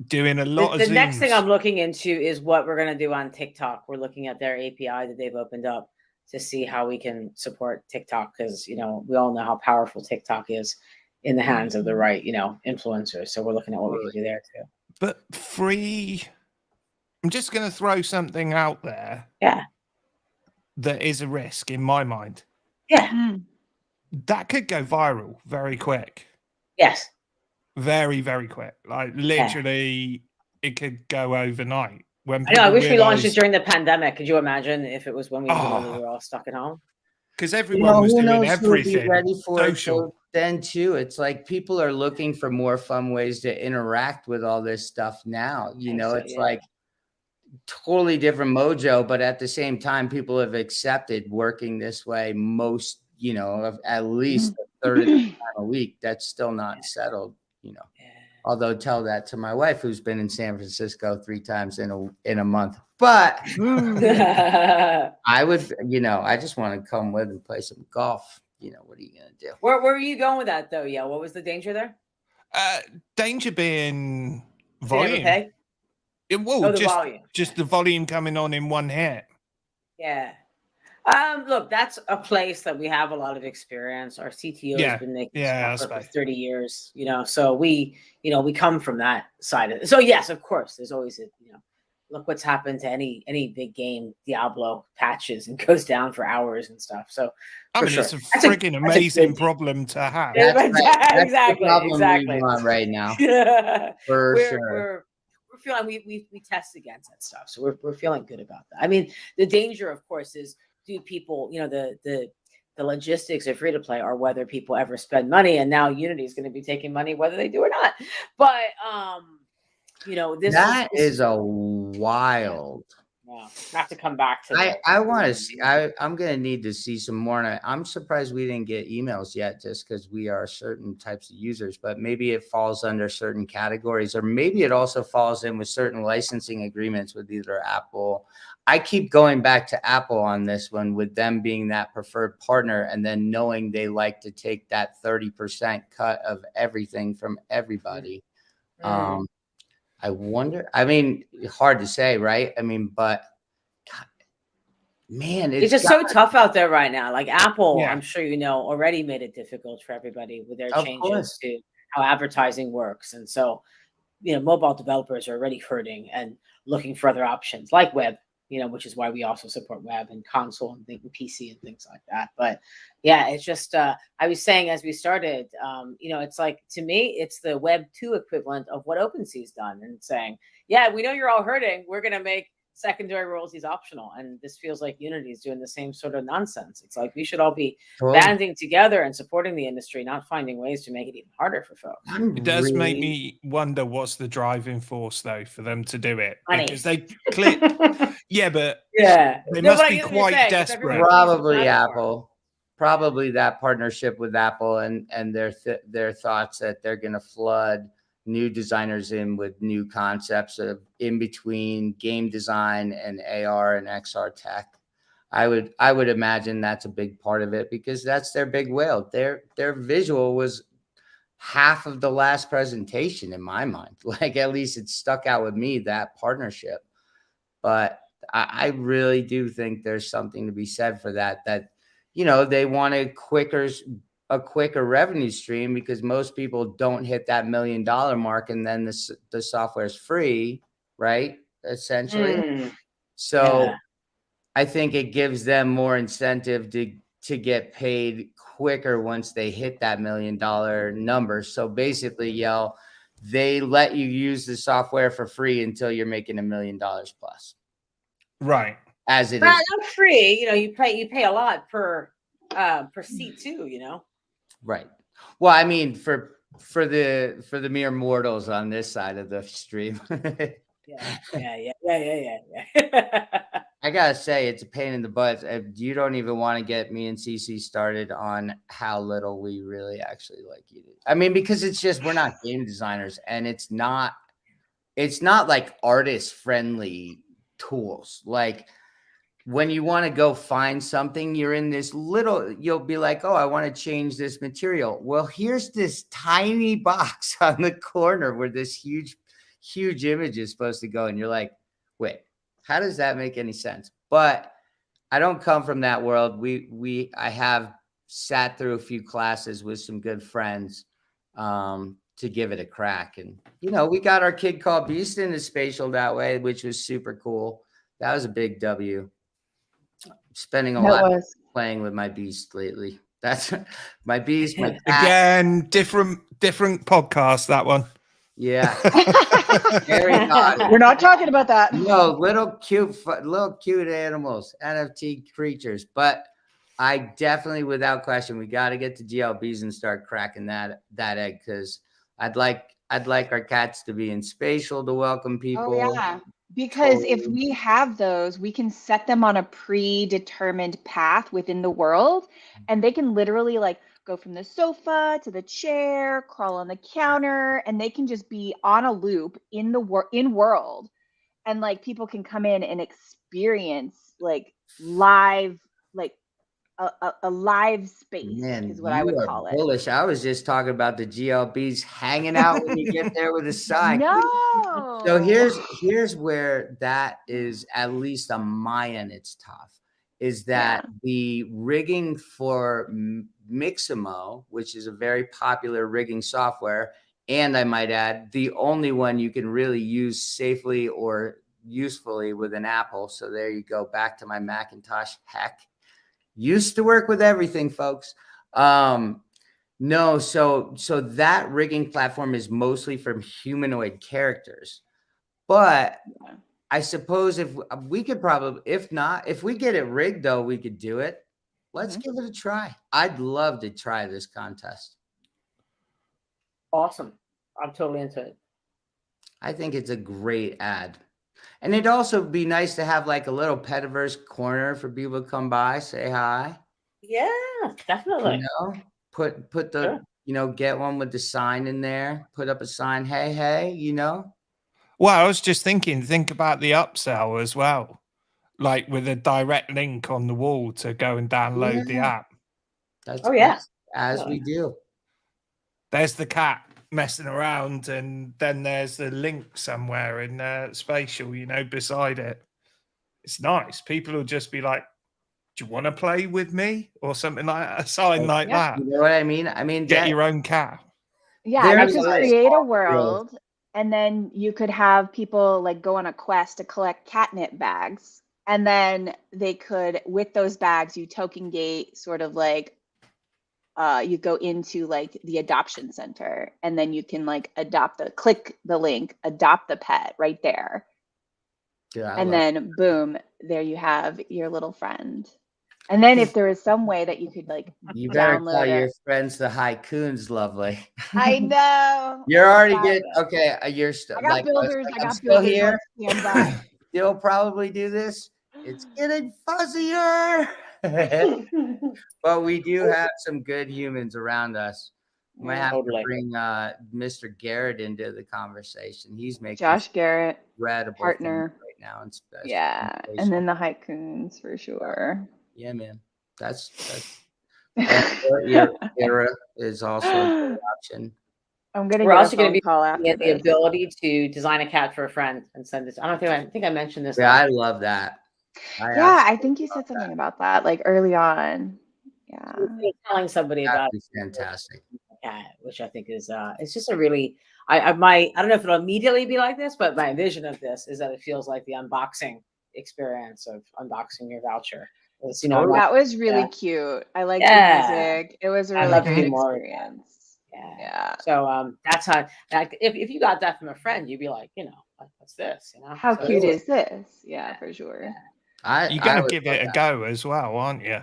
Doing a lot of Zooms. The next thing I'm looking into is what we're going to do on TikTok. We're looking at their API that they've opened up to see how we can support TikTok, because we all know how powerful TikTok is in the hands of the right influencers. So we're looking at what we can do there too. But free, I'm just going to throw something out there. Yeah, that is a risk in my mind. Yeah, that could go viral very quick. Yes, very, very quick. Like literally, it could go overnight. I wish we launched it during the pandemic. Could you imagine if it was when we were all stuck at home? Because everyone was doing everything. Ready for social. Then too, it's like people are looking for more fun ways to interact with all this stuff now. It's like totally different mojo, but at the same time, people have accepted working this way most, at least a third of the time a week. That's still not settled, Although tell that to my wife, who's been in San Francisco 3 times in a month. But I would, I just want to come with and play some golf. What are you gonna do? Where are you going with that though? Yeah, what was the danger there? Danger being volume. Volume. Just the volume coming on in one hit. Yeah. Look, that's a place that we have a lot of experience. Our CTO has been making this for 30 years, so we come from that side of it. So yes, of course, there's always look what's happened to any big game, Diablo patches and goes down for hours and stuff. So it's a friggin' amazing problem to have. Exactly. We want right now. We're feeling we test against that stuff. So we're feeling good about that. I mean, the danger, of course, is do people, the logistics of free to play are whether people ever spend money, and now Unity is going to be taking money whether they do or not. But That is a wild. Yeah, not to come back to I want to see. I'm gonna need to see some more. And I'm surprised we didn't get emails yet, just because we are certain types of users. But maybe it falls under certain categories, or maybe it also falls in with certain licensing agreements with either Apple. I keep going back to Apple on this one, with them being that preferred partner, and then knowing they like to take that 30% cut of everything from everybody. I wonder. I mean, hard to say, right? I mean, but God, man, it's just so tough out there right now. Like Apple, I'm sure already made it difficult for everybody with their changes to how advertising works. And so, mobile developers are already hurting and looking for other options like web, which is why we also support web and console and PC and things like that. But yeah, it's just, I was saying as we started, it's like, to me, it's the Web 2 equivalent of what OpenSea's done, and saying, yeah, we know you're all hurting. We're going to make secondary royalties optional. And this feels like Unity is doing the same sort of nonsense. It's like we should all be banding together and supporting the industry, not finding ways to make it even harder for folks. It does make me wonder what's the driving force, though, for them to do it. Money. Because they click. Yeah, but they No, must but be quite desperate. Probably Apple. Probably that partnership with Apple and their thoughts that they're going to flood new designers in with new concepts of in between game design and AR and XR tech. I would imagine that's a big part of it, because that's their big whale. Their visual was half of the last presentation in my mind. Like, at least it stuck out with me, that partnership. But I really do think there's something to be said for that they want a quicker revenue stream, because most people don't hit that $1 million mark, and then the software is free, right? Essentially. So I think it gives them more incentive to get paid quicker once they hit that $1 million number. So basically, they let you use the software for free until you're making $1 million plus. Right. As it is. Not free, you pay a lot per seat too, Right. Well, I mean, for the mere mortals on this side of the stream. Yeah. I gotta say, it's a pain in the butt. You don't even want to get me and CC started on how little we really actually like you. I mean, because it's just, we're not game designers, and it's not like artist friendly tools. Like, when you want to go find something, you're in this you'll be like, oh, I want to change this material. Well, here's this tiny box on the corner where this huge image is supposed to go. And you're like, wait, how does that make any sense? But I don't come from that world. I have sat through a few classes with some good friends to give it a crack. And, we got our kid called Beast into spatial that way, which was super cool. That was a big W. Spending a lot playing with my Beast lately. That's my Beast, my cat. Again, different podcast, that one. Yeah. We're not talking about that. No, little cute animals, NFT creatures. But I definitely, without question, we got to get to GLBs and start cracking that egg, because I'd like our cats to be in spatial to welcome people. Oh, yeah. Because if we have those, we can set them on a predetermined path within the world, and they can literally go from the sofa to the chair, crawl on the counter, and they can just be on a loop in world. And people can come in and experience live, a live space. Man, is what I would call it. Bullish. I was just talking about the GLBs hanging out when you get there with a sign. No. So here's where that is, at least on my end, it's tough. Is that the rigging for Mixamo, which is a very popular rigging software, and I might add, the only one you can really use safely or usefully with an Apple. So there you go, back to my Macintosh. Heck, used to work with everything, folks. No, so that rigging platform is mostly from humanoid characters. But I suppose if we could probably, if we get it rigged, though, we could do it. Let's give it a try. I'd love to try this contest. Awesome. I'm totally into it. I think it's a great ad. And it'd also be nice to have like a little Petaverse corner for people to come by, say hi. Yeah, definitely. You know, put the, Sure. you know, get one with the sign in there, put up a sign, hey, you know. Well, I was just thinking, think about the upsell as well, like with a direct link on the wall to go and download the Yeah. app. That's Oh, yeah. as we do. There's the cat messing around, and then there's the link somewhere in spatial, you know, beside it. It's nice. People will just be like, "Do you want to play with me?" or something like that. A sign like Yeah. that. You know what I mean? I mean, Get that, your own cat. Yeah, you there's could Absolutely. create a growth. world, and then you could have people like go on a quest to collect catnip bags. And then they could, with those bags, you token gate sort of like you go into like the adoption center, and then you can like click the link, adopt the pet right there. Yeah, I And love then boom, there you have your little friend. And then if there is some way that you could like You better tell download your it. friends the Haikuns, lovely. I know. You're already Got getting it. okay. You're I got like, builders. I I'm got still builders here. on standby. Still probably do this. It's getting fuzzier. But we do have some good humans around us. We might have Totally. to bring Mr. Garrett into the conversation. He's making Josh Garrett, incredible partner. things right now. Yeah, and then the Haikuns for sure. yeah, man. That's your era is also a good option. I'm gonna We're get a also going to phone be call looking after at the this. ability to design a cat for a friend and send it. I think I mentioned this. Yeah, last I love that. Yeah, I think you said something about that like early on. Yeah. telling somebody about That'd be fantastic. cat, which I think is it's just a really I don't know if it'll immediately be like this, but my vision of this is that it feels like the unboxing experience of unboxing your voucher. It's, you know, Totally. That was really Yeah. cute. I like Yeah. the music. It was a I'd really love to great do more of that. experience. Yeah. Yeah. So that's how like if you got that from a friend, you'd be like, you know, like, what's this? You know, How so cute it's- is this? Yeah, for sure. You're going to give it a go as well, aren't you?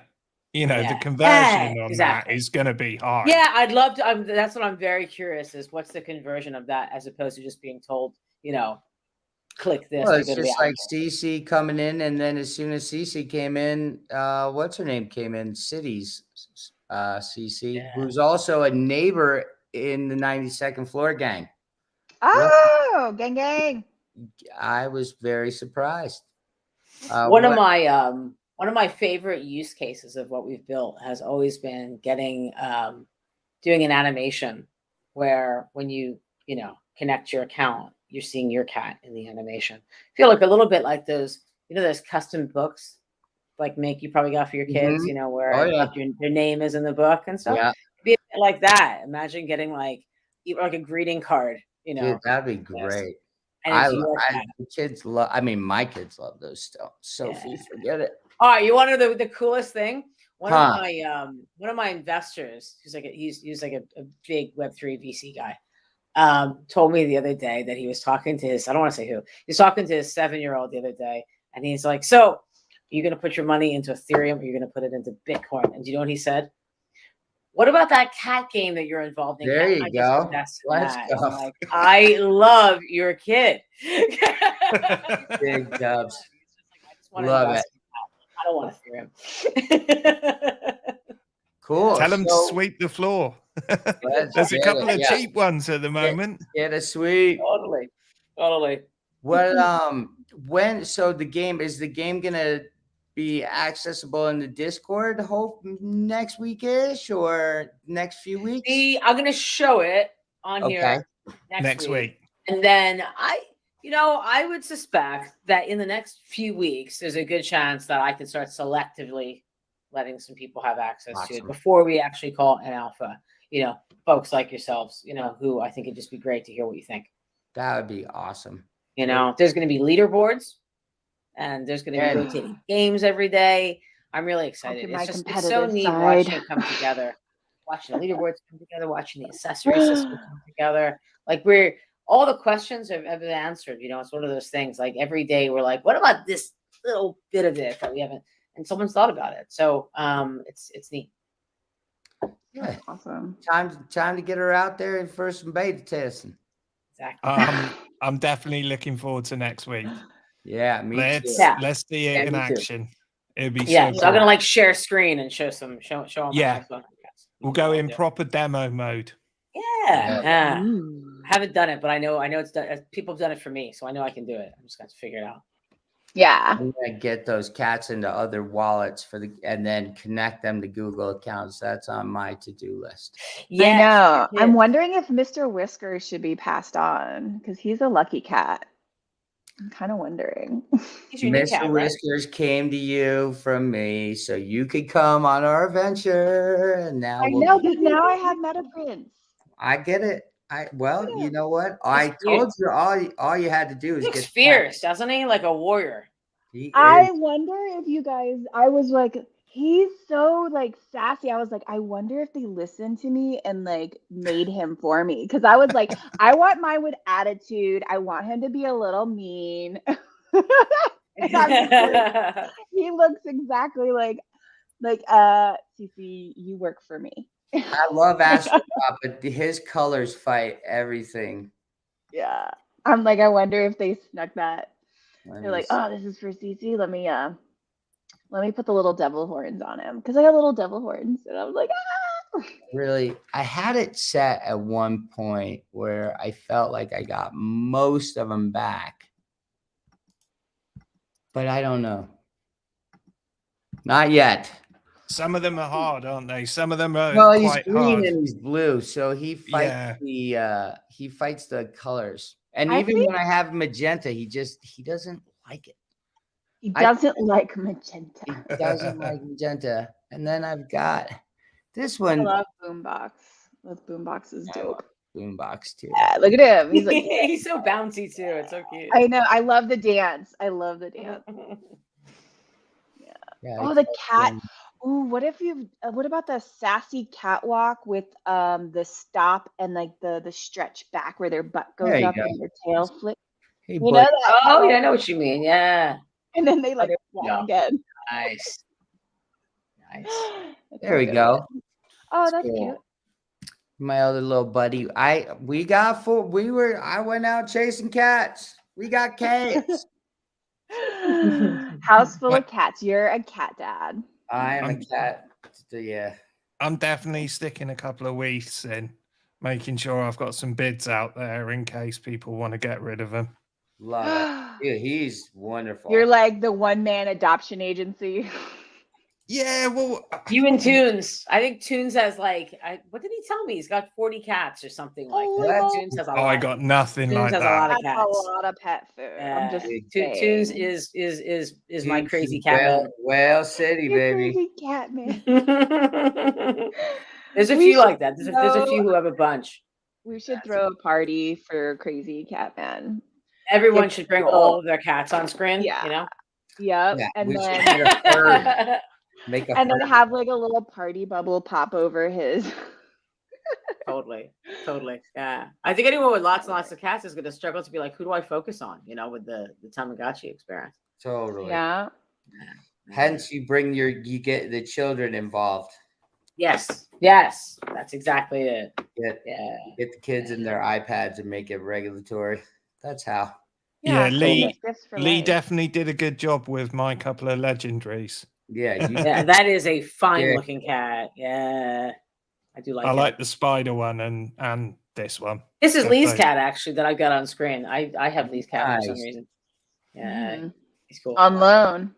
You know, the Yeah. conversion Yeah, on exactly. that is going to be high. Yeah, I'd love to. That's what I'm very curious is what's the conversion of that as opposed to just being told, you know, click this. Well, to it's go to the just like outlet. Cece coming in, and then as soon as Cece came in, what's her name came in? Cities, Cece, Yeah. who's also a neighbor in the 92nd floor gang. Oh, gang gang. I was very surprised. One of my favorite use cases of what we've built has always been getting doing an animation where when you know connect your account, you're seeing your cat in the animation. I feel like a little bit like those, you know, those custom books like you probably got for your kids, you know, where Oh, yeah. like your name is in the book and stuff. Yeah, Be a bit like that. Imagine getting like even like a greeting card, you know. dude, that'd be Yes. great. And it's your cat. The kids love. I mean, my kids love those still. Sophie, Yeah. forget it. All right, you want to know the coolest thing? One Huh. of my investors, he's like a big Web3 VC guy, told me the other day that he was talking to his, I don't want to say who, he was talking to his 7-year-old the other day, and he's like, so are you going to put your money into Ethereum or you're going to put it into Bitcoin? And do you know what he said? What about that cat game that you're involved in? There Can't you I just go. invest in Let's that? go. I'm like, I love your kid. Big dubs. I just want to Love invest it. I don't want Ethereum. Cool. Tell them to So, sweep the floor. let's There's a get couple it. of Yeah. cheap ones at the moment. Get a sweep. Totally. What so the game is the game gonna be accessible in the Discord hope next weekish or next few weeks? I'm gonna show it on Okay. here Next week. and then I would suspect that in the next few weeks there's a good chance that I can start selectively letting some people have access to it Awesome. before we actually call it an alpha. You know, folks like yourselves, you know, who I think it'd just be great to hear what you think. That would be awesome. You know, there's going to be leaderboards and there's going to be rotating games every day. I'm really excited. My It's so competitive neat side. watching it come together, watching the leaderboards come together, watching the accessory system come together. Like all the questions have been answered. You know, it's one of those things like every day we're like, what about this little bit of it that we haven't, and someone's thought about it. So it's neat. Yeah. Awesome. Time to get her out there for some beta testing. Exactly. I'm definitely looking forward to next week. Yeah, me too. Let's see it Yeah, in me too. action. It'd be Yeah, so so I'm cool. gonna like share screen and show all my Yeah. iPhone. We'll go in proper demo mode. Yeah. Ooh. I haven't done it, but I know it's done. People have done it for me, so I know I can do it. I'm just gonna figure it out. Yeah. I'm gonna get those cats into other wallets and then connect them to Google accounts. That's on my to-do list. Yeah, I know. I'm wondering if Mr. Whiskers should be passed on because he's a lucky cat. I'm kind of wondering. He's your new Mr. cat, right? Whiskers came to you from me so you could come on our adventure. And now I know, but now I have Meta Prince. I get it. You know what? I He's told you all you had to do is He looks get fierce, doesn't he? Like a warrior. I wonder if you guys, I was like, he's so like sassy. I was like, I wonder if they listened to me and like made him for me. Cause I was like, I want mine with attitude. I want him to be a little mean. And I'm just like, he looks exactly like Cece, you work for me. I love Astro Pop, but his colors fight everything. Yeah. I'm like, I wonder if they snuck that. They're like, oh, this is for Cece. Let me put the little devil horns on him because I got little devil horns, and I was like, ah. Really, I had it set at one point where I felt like I got most of them back, but I don't know. Not yet. Some of them are hard, aren't they? Some of them are No, he's quite green hard. and he's blue, so he fights he fights the colors. And even when I have magenta, he doesn't like it. He doesn't like magenta. He doesn't like magenta. And then I've got this one. I love Boombox. This Boombox is dope. Boombox too. Yeah, look at him. He's like, he's so bouncy too. It's so cute. I know. I love the dance. I love the dance. Yeah. Oh, the cat. Ooh, what about the sassy catwalk with the stop and like the stretch back where their butt goes up and their tail flips? Hey, you know that? Oh, yeah, I know what you mean. Yeah. And then they like walk again. Nice. There we go. Oh, that's cute. My other little buddy. I went out chasing cats. We got cats. House full of cats. You're a cat dad. I'm a cat. Yeah. I'm definitely sticking a couple of weeks in, making sure I've got some bids out there in case people want to get rid of him. Love it. Dude, he's wonderful. You're like the one-man adoption agency. Yeah, well, you and Tunes. I think Tunes has like, what did he tell me? He's got 40 cats or something like that. Tunes has a lot. I got nothing Tunes like has that. a lot of cats. That's a lot of pet food. I'm just Tunes is my crazy cat man. Whale City, baby. Crazy cat man. There's a few like that. There's a few who have a bunch. We should throw a party for crazy cat man. Everyone should bring all of their cats on screen. Yeah. You know. Yep. Yeah, and we then should get a bird. and then have like a little party bubble pop over his. Totally. Yeah. I think anyone with lots and lots of cats is going to struggle to be like, who do I focus on? You know, with the Tamagotchi experience. Totally. Yeah. Hence, you get the children involved. Yes. That's exactly it. Get the kids in their iPads and make it regulatory. That's how. Yeah, Lee definitely did a good job with my couple of legendaries. Yeah, that is a fine looking cat. Yeah, I do like. I like the spider one and this one. This is Lee's cat actually that I've got on screen. I have Lee's cat for some reason. Yeah, he's cool. On loan.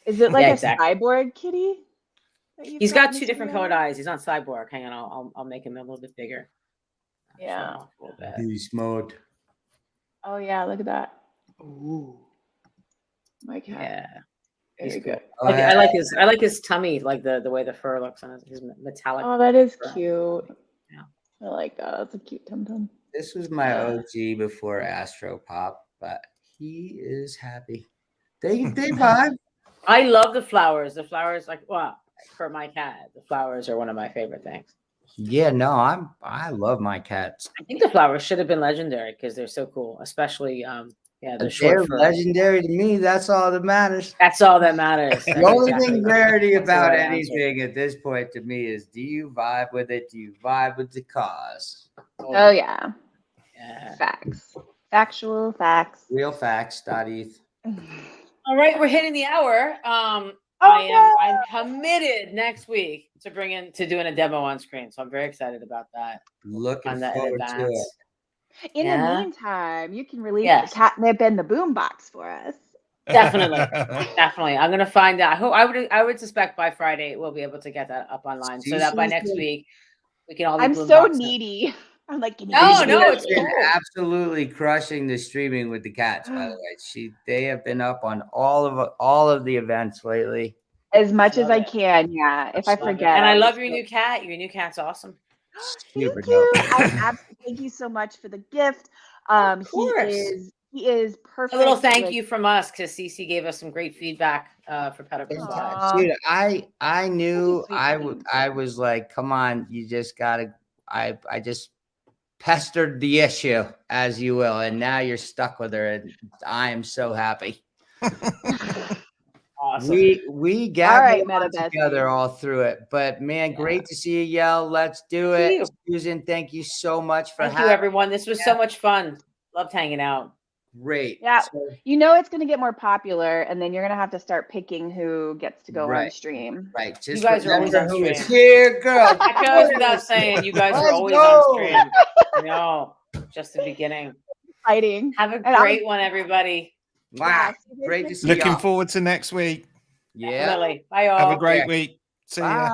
Is it like a cyborg kitty? He's got two different colored eyes. He's not cyborg. Hang on, I'll make him a little bit bigger. Yeah. Beast mode. Oh yeah, look at that. Ooh. My cat. Yeah. He's good. I like his tummy, like the way the fur looks on his metallic. Oh, that is cute. Yeah. I like that. That's a cute tum-tum. This was my OG before Astro Pop, but he is happy. They vibe. I love the flowers. The flowers, for my cat, the flowers are one of my favorite things. Yeah, no, I love my cats. I think the flowers should have been legendary because they're so cool, especially they're legendary to me. That's all that matters. That's all that matters. The only thing rarity about anything at this point to me is, do you vibe with it? Do you vibe with the cause? Oh yeah. Yeah. Facts. Factual facts. Real facts.eth. All right, we're hitting the hour. Oh, I'm committed next week to doing a demo on screen. So I'm very excited about that. Looking On that forward to it. In the Yeah. meantime, you can release Yes. the catnip and the boombox for us. Definitely. I'm gonna find out. I would suspect by Friday we'll be able to get that up online, so that by Susan's next been- week we can all be I'm so boomboxing. needy. I'm like, give me No, Susan no, has it's been cool. absolutely crushing the streaming with the cats. By the way, they have been up on all of the events lately. as much as Love I it. can. Yeah. If I Love it. forget, And I I'll love just your go. new cat. Your new cat's awesome. Super Thank you. dope. Thank you so much for the gift. Of course. He is perfect. A little thank with- you from us because Cece gave us some great feedback for Petaverse. Aw. Dude, I knew Such a sweet I thing. would. I was like, come on, you just gotta. I just pestered the issue, as you will, and now you're stuck with her, and I am so happy. Awesome. We gathered All right, on Meta Bestie. together all through it, but man, great to see you, Yell. Let's do Thank it, you. Susan. Thank you so much for Thank you, having. everyone. This was so much fun. Loved hanging out. Great. Yeah. So, You know it's going to get more popular, and then you're going to have to start picking who gets to go on Right. stream. right. Just guys are always remember on who is stream. here, girl. That goes without saying. You guys are Let's always go. on stream. No, just the beginning. Fighting. Have a And I'll- great one, everybody. Wow. Yeah, see you Great next to see Looking y'all. forward to next week. Yeah. Definitely. Bye, all. Have a great Okay. week. See ya. Bye.